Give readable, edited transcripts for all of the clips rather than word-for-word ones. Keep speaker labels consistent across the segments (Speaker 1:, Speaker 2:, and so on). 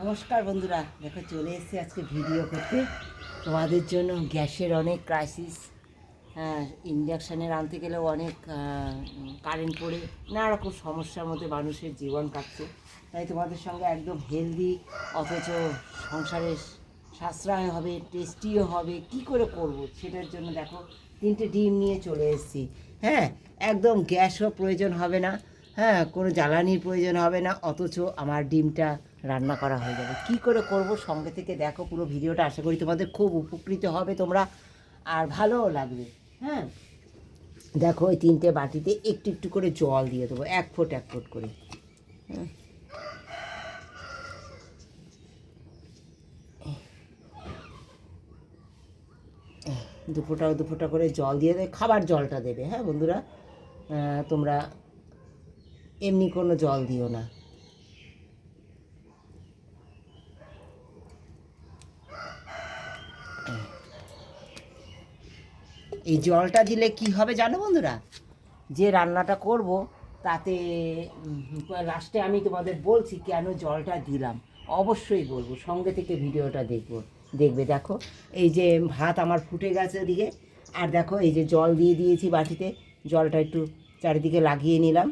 Speaker 1: নমস্কার বন্ধুরা, দেখো চলে এসেছি আজকে ভিডিও করতে তোমাদের জন্য। গ্যাসের অনেক ক্রাইসিস, হ্যাঁ, ইন্ডাকশানের আনতে গেলেও অনেক কারেন্ট পড়ে নানা রকম সমস্যার মধ্যে মানুষের জীবন কাটছে। তাই তোমাদের সঙ্গে একদম হেলদি অথচ সংসারে সাশ্রয় হবে, টেস্টিও হবে, কি করে করব সেটার জন্য দেখো 3টে ডিম নিয়ে চলে এসেছি। হ্যাঁ, একদম গ্যাসও প্রয়োজন হবে না, হ্যাঁ, কোনো জ্বালানির প্রয়োজন হবে না, অথচ আমার ডিমটা রান্না করা হয়ে যাবে। কি করে করব সঙ্গে থেকে দেখো পুরো ভিডিওটা। আশা করি তোমাদের খুব উপকৃত হবে তোমরা, আর ভালোও লাগবে। হ্যাঁ, দেখো ওই 3টে বাটিতে একটু একটু করে জল দিয়ে দেবো, 1 ফুট 1 ফুট করে। হ্যাঁ, 2 ফোঁটা 2 ফোঁটা করে জল দিয়ে দেবে, খাবার জলটা দেবে। হ্যাঁ বন্ধুরা, তোমরা এমনি কোনো জল দিও না। এই জলটা দিলে কি হবে জানো বন্ধুরা, যে রান্নাটা করব তাতে লাস্টে আমি তোমাদের বলছি কেন জলটা দিলাম, অবশ্যই বলবো, সঙ্গে থেকে ভিডিওটা দেখবে। দেখো এই যে ভাত আমার ফুটে গেছে ওদিকে, আর দেখো এই যে জল দিয়ে দিয়েছি বাটিতে, জলটা একটু চারিদিকে লাগিয়ে নিলাম।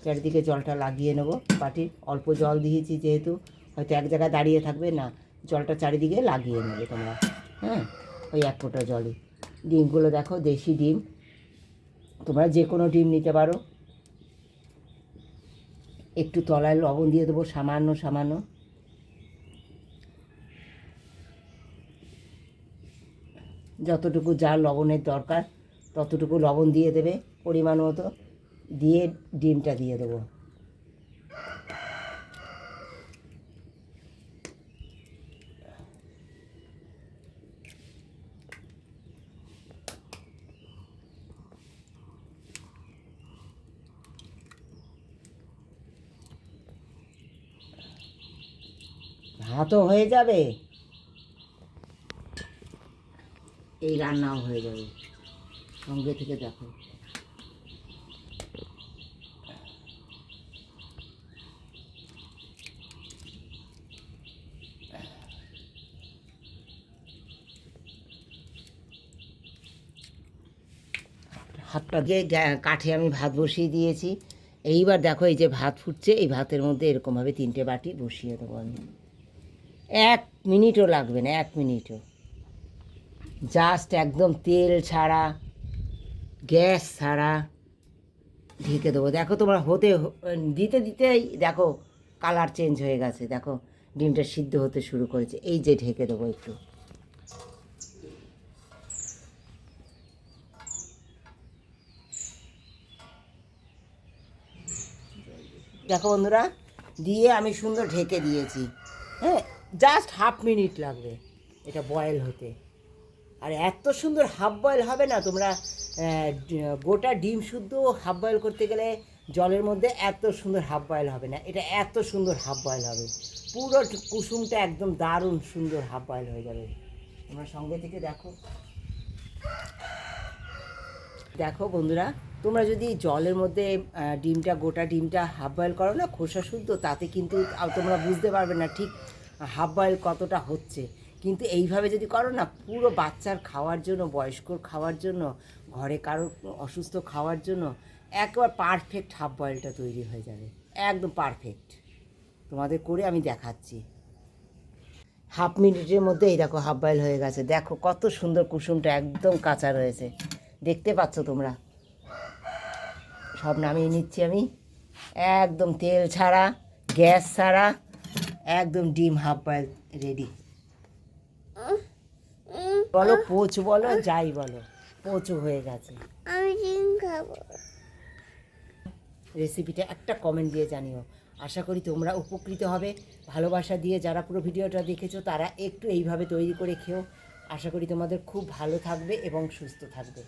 Speaker 1: চারিদিকে জলটা লাগিয়ে নেবো, বাটির অল্প জল দিয়েছি যেহেতু, হয়তো এক জায়গায় দাঁড়িয়ে থাকবে না, জলটা চারিদিকে লাগিয়ে নেবে তোমরা। হ্যাঁ, ওই 1 ফোঁটা জলে। ডিমগুলো দেখো দেশি ডিম, তোমরা যে কোনো ডিম নিতে পারো। একটু তলায় লবণ দিয়ে দেবো, সামান্য সামান্য। যতটুকু যা লবণের দরকার ততটুকু লবণ দিয়ে দেবে পরিমাণ মতো, দিয়ে ডিমটা দিয়ে দেবো। ভাতও হয়ে যাবে, এই রান্নাও হয়ে যাবে, সঙ্গে থেকে দেখো। হাতটা দিয়ে কাঠে আমি ভাত বসিয়ে দিয়েছি। এইবার দেখো এই যে ভাত ফুটছে, এই ভাতের মধ্যে এরকমভাবে 3টে বাটি বসিয়ে দেবো আমি। 1 মিনিটও লাগবে না, 1 মিনিটও। জাস্ট একদম তেল ছাড়া, গ্যাস ছাড়া ঢেকে দেবো। দেখো তোমরা দিতে দিতেই দেখো কালার চেঞ্জ হয়ে গেছে, দেখো ডিমটা সিদ্ধ হতে শুরু করেছে। এই যে ঢেকে দেবো একটু। দেখো বন্ধুরা, দিয়ে আমি সুন্দর ঢেকে দিয়েছি। হ্যাঁ, জাস্ট 1/2 মিনিট লাগবে এটা বয়েল হতে। আর এত সুন্দর হাফ বয়েল হবে না, তোমরা গোটা ডিম শুদ্ধ হাফ বয়েল করতে গেলে জলের মধ্যে এত সুন্দর হাফ বয়েল হবে না, এটা এত সুন্দর হাফ বয়েল হবে। পুরো কুসুমটা একদম দারুণ সুন্দর হাফ বয়েল হয়ে যাবে। তোমরা সঙ্গে থেকে দেখো। দেখো বন্ধুরা, তোমরা যদি জলের মধ্যে গোটা ডিমটা হাফ বয়েল করো না খোসা শুদ্ধ, তাতে কিন্তু তোমরা বুঝতে পারবে না ঠিক হাফ বয়েল কতটা হচ্ছে। কিন্তু এইভাবে যদি করো না, পুরো বাচ্চার খাওয়ার জন্য, বয়স্কর খাওয়ার জন্য, ঘরে কারো অসুস্থ খাওয়ার জন্য একবার পারফেক্ট হাফ বয়েলটা তৈরি হয়ে যাবে, একদম পারফেক্ট। তোমাদের করে আমি দেখাচ্ছি। 1/2 মিনিটের মধ্যে এই দেখো হাফ বয়েল হয়ে গেছে। দেখো কত সুন্দর কুসুমটা একদম কাঁচা রয়েছে, দেখতে পাচ্ছ তোমরা। সব নামিয়ে নিচ্ছি আমি, একদম তেল ছাড়া, গ্যাস ছাড়া, একদম ডিম হাফ বয়েল রেডি। বলো পোচ, বলো যাই বলো, পোচও হয়ে গেছে।
Speaker 2: আমি ডিম খাবো।
Speaker 1: রেসিপিটা একটা কমেন্ট দিয়ে জানিও, আশা করি তোমরা উপকৃত হবে। ভালোবাসা দিয়ে যারা পুরো ভিডিওটা দেখেছো তারা একটু এইভাবে তৈরি করে খেও, আশা করি তোমাদের খুব ভালো থাকবে এবং সুস্থ থাকবে।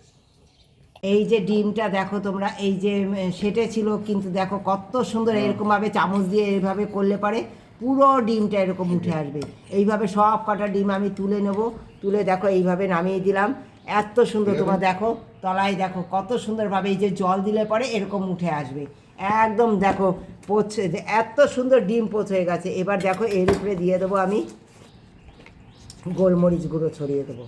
Speaker 1: এই যে ডিমটা দেখো তোমরা, এই যে সেটে ছিল, কিন্তু দেখো কত সুন্দর, এরকমভাবে চামচ দিয়ে এইভাবে করলে পারে পুরো ডিমটা এরকম উঠে আসবে। এইভাবে সব কটা ডিম আমি তুলে নেব, তুলে দেখো এইভাবে নামিয়ে দিলাম। এত সুন্দর, তোমরা দেখো তলায় দেখো কত সুন্দরভাবে এই যে জল দিলে পরে এরকম উঠে আসবে। একদম দেখো পচে, এত সুন্দর ডিম পোচ হয়ে গেছে। এবার দেখো এর উপরে দিয়ে দেবো আমি গোলমরিচ গুঁড়ো ছড়িয়ে দেবো।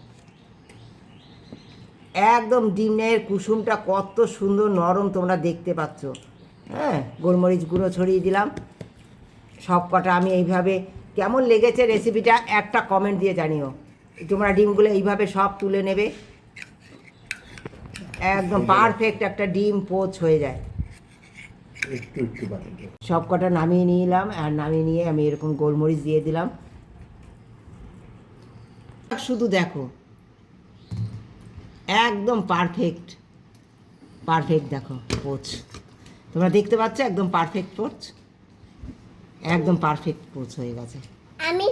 Speaker 1: একদম ডিমের কুসুমটা কত সুন্দর নরম তোমরা দেখতে পাচ্ছ। হ্যাঁ, গোলমরিচ গুঁড়ো ছড়িয়ে দিলাম। সব কটা আমি এইভাবে, কেমন লেগেছে রেসিপিটা একটা কমেন্ট দিয়ে জানিও। তোমরা ডিমগুলো এইভাবে সব তুলে নেবে, একদম পারফেক্ট একটা ডিম পোচ হয়ে যায়। সব কটা নামিয়ে নিলাম, আর নামিয়ে নিয়ে আমি এরকম গোলমরিচ দিয়ে দিলাম। শুধু দেখো একদম পারফেক্ট পারফেক্ট দেখো পোচ, তোমরা দেখতে পাচ্ছ একদম পারফেক্ট পোচ, একদম পারফেক্ট পোচ হয়ে গেছে।
Speaker 2: আমি